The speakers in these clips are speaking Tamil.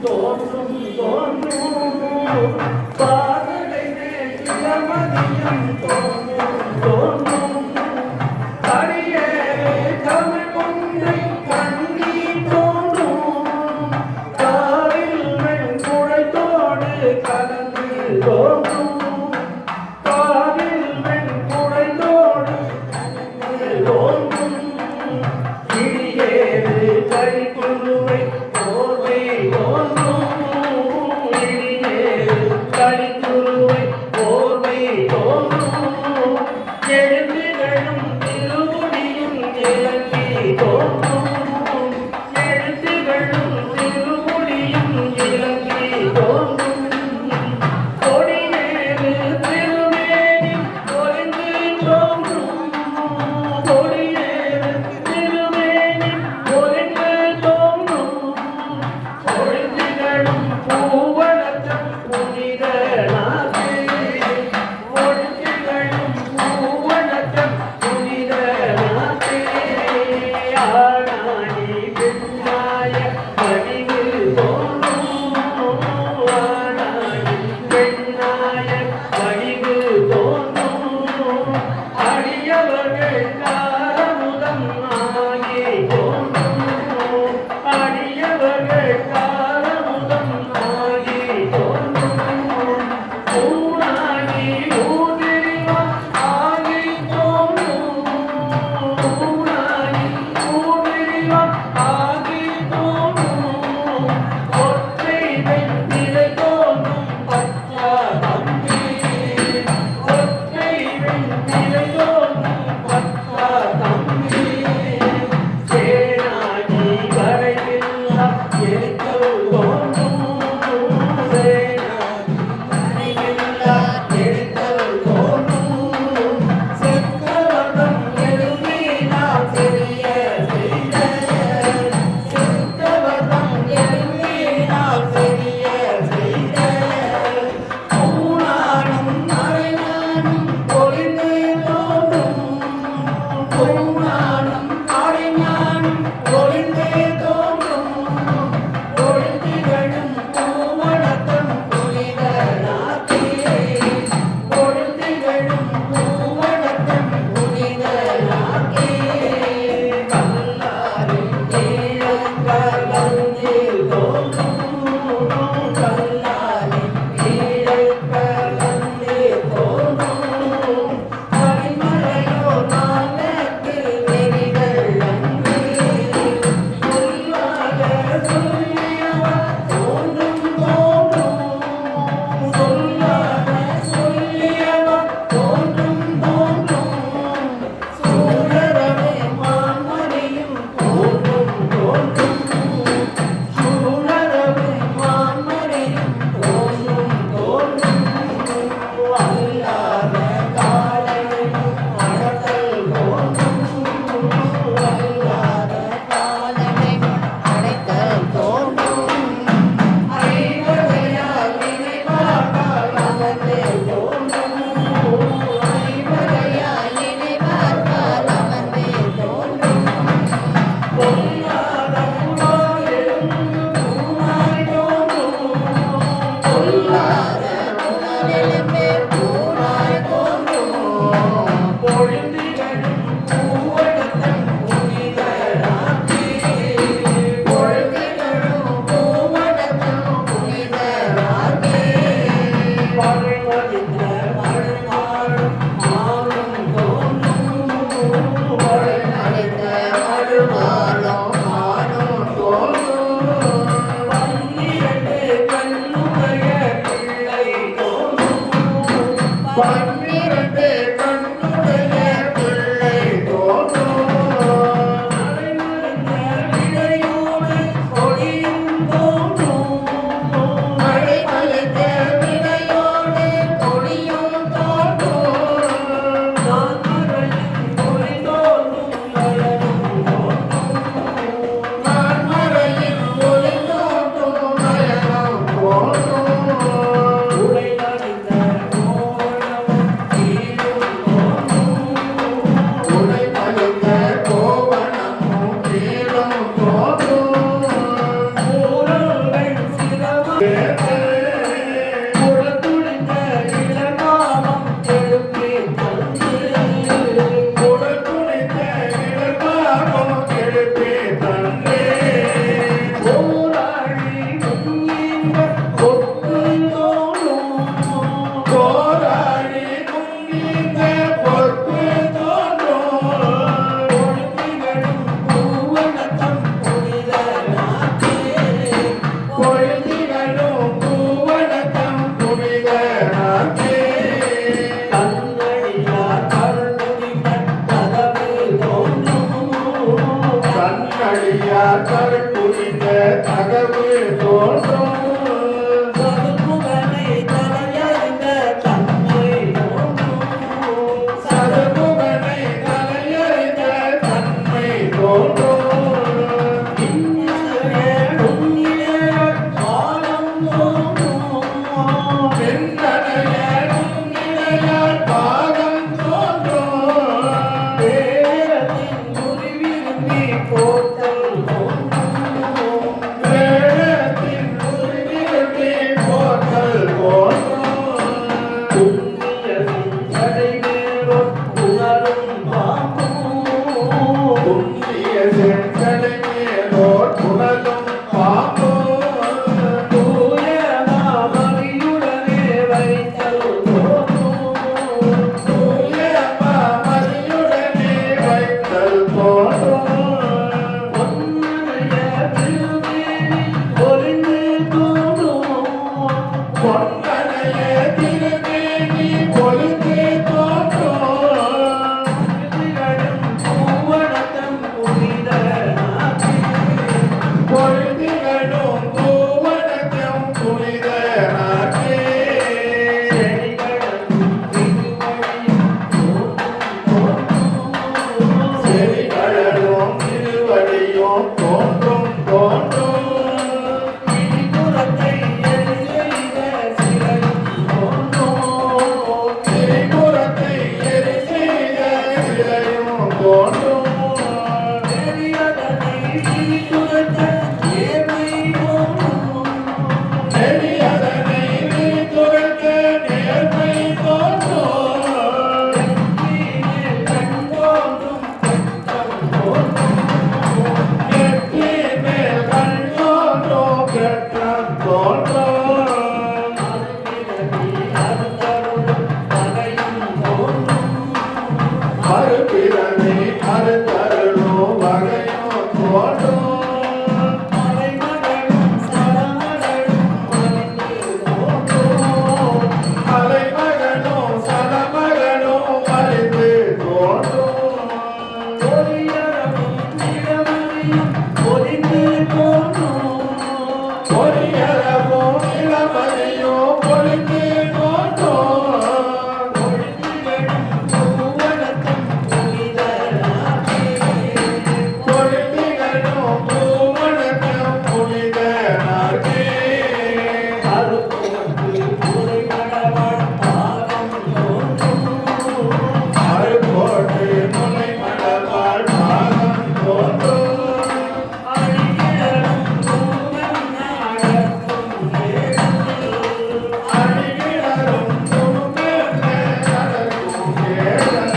தோன்றும் தோன்றும் பாதலை இளமதியம் தோன்றும் தோன்றும் அடியே தமிழ் ஒன்றை கண்ணி தோன்றும் காவில் வெண்குழைத்தோடு கலந்து தோன்றும் காவில் வெண்குழைத்தோடு கலந்து தோன்றும் இடியேறு கைக்குழுவை போர்வை தோன்றும் இடியேறு கைக்குழுவை போர்வை தோன்றும் எழுத்துகளும் திருமுடியும் இலங்கி தோன்றும் எழுத்துகளும் திருமுடியும் இலங்கி தோன்றும் கொடியேறு திருமேனி ஒளிந்து தோன்றும் கொடியேறு திருமேனி ஒளிந்து தோன்றும் கொழுந்துகளும் பூவளத்தம் புனித நாதே கொழுந்துகளும் பூவளத்தம் புனித நாதே ஆனாடி பெண்ணாய வடிவு தோன்றும் ஆனாடி பெண்ணாய வடிவு தோன்றும் அடியவர்கள் காரமுதம் ஆகி தோன்றும் அடியவர்கள் காரமுதம் ஆகி தோன்றும் ஊனாகி ஊதிரிவா ஆகி தோன்றும் ஊனாகி ஊதிரிவா ஆகி தோன்றும் ஒற்றை வெண்ணிலை தோன்றும் பச்சா தம்பி ஒற்றை வெண்ணிலை தோன்றும் பச்சா தம்பி சேனாகி வரையில்லா எரிக்கல் தோன்றும் சேனாகி வரையில்லா எரிக்கல் தோன்றும் செக்கவதம் எழுதினால் தெரிய செய்த செக்கவதம் எழுதினால் தெரிய செய்த பூனானும் மறைஞானும் பொழிந்து தோன்றும் பூனானும் மறைஞானும் பொழிந்து தோன்றும் பொழுதுகளும் பூவளத்தம் புனித நாதே பொழுதுகளும் பூவளத்தம் புனித நாதே கல்லாரின் ஈழக்கலந்தில் தோன்றும் கல்லாரின் ஈழக்கலந்தில் தோன்றும் பரிமளையோ நாளத்து நெறிகள் அன்று சொல்லாத சொல்லியவா தோன்றும் தோன்றும் சொல்லாத சொல்லியவா தோன்றும் தோன்றும் சூழரவே மான்மணியும் தோன்றும் தோன்றும் சூழரவே தோற்றம் தோன்றும் மறுபிறவி அறுத்தருளும் வகையும் தோன்றும் அலைமகனும் சலமகனும் மறைந்து தோன்றும் பொறியரவும் இளமதியும் பொழிந்து தோன்றும் பொழித்திகழும் பூவனத்தும் புனித நாட்கே அருள்போட்டு முனை மலர்வாழ் பாகம் தோன்றும் அணிகிழரும் துணுமெல்ல நடக்கும் கேடல்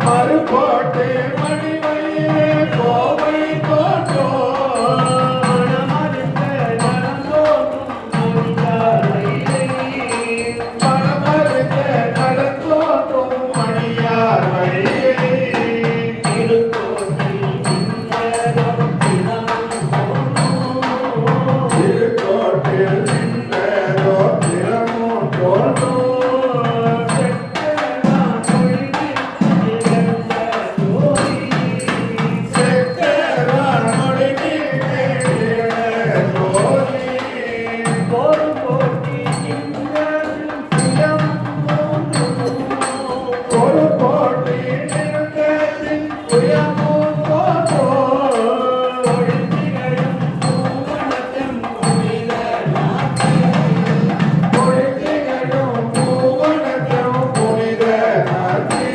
மறுபோட்டு மணிவயிலே கோவை தோன்றும் மனமறிந்த நடந்தோன்றும் மணியார் வழியே திருக்கோட்டில் நின்றதோ திறமும் தோன்றும் செக்கரார் மொழிகின்றே தோழி ஒரு கோட்டி நின்றதின் புயமும் தோன்றும் பொழித்திகழும் பூவனத்தும் புனித நாட்கே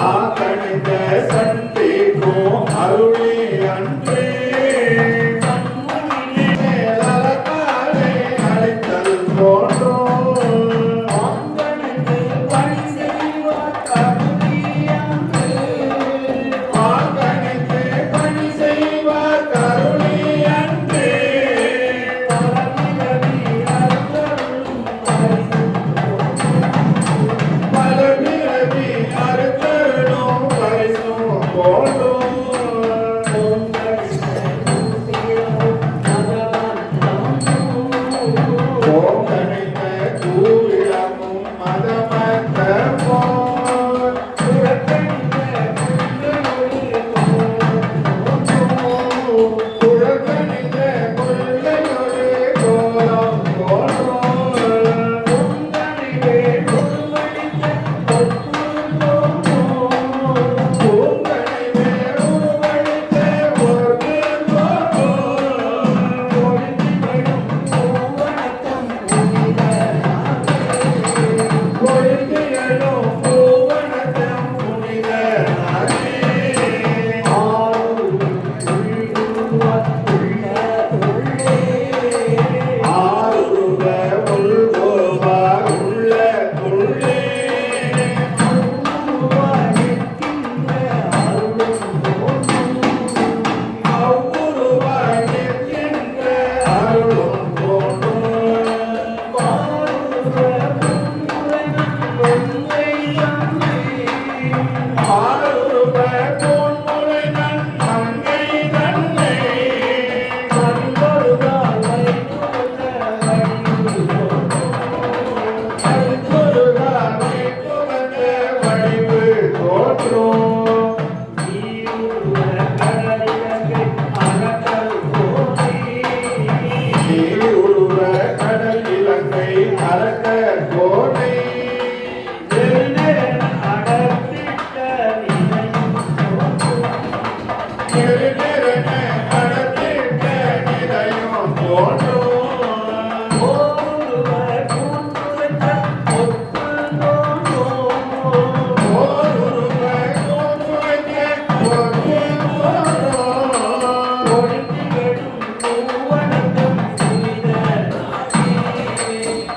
ஆகணிந்த சண்டிக்கும் அருளி அன்றே மேலலகாலே அழைத்தல் தோன்றும் ஆகணிந்து பணி செய்வார் கருணி அன்றே பலபிறவி அறுத்தருளும் பரிசும் போன்றும் போகணிந்த கூவிளமும் மதமத்த போல் குழகணிந்த கொள்ளையொரு கோலம் தோன்றும் பூங்கனிவே உருவழித்த ஒரு பொழித்திகழும் பூவனத்தும் புனித நாடே ஆருருவ உள்கோவார் உள்ள துள்ளே அவ்வுருவாய் நிற்கின்ற அருளும் தோன்றும் ஆருருவ பொன்முறை நன் மங்கை நன்னை அருள்முருகாய் துவங்க வடிவு தோன்றும் நீருருவ கடல் இலங்கை அரக்க கோடை நெருநெருன நடத்திட்ட நிலையும் தோன்றும் ஓருருவ கோன்றுரைக்க ஒன்று தோன்றும்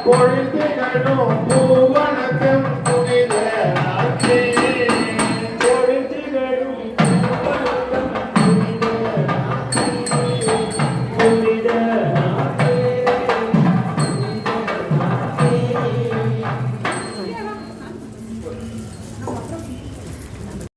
பொழித்திகழும் பூவனத்தில்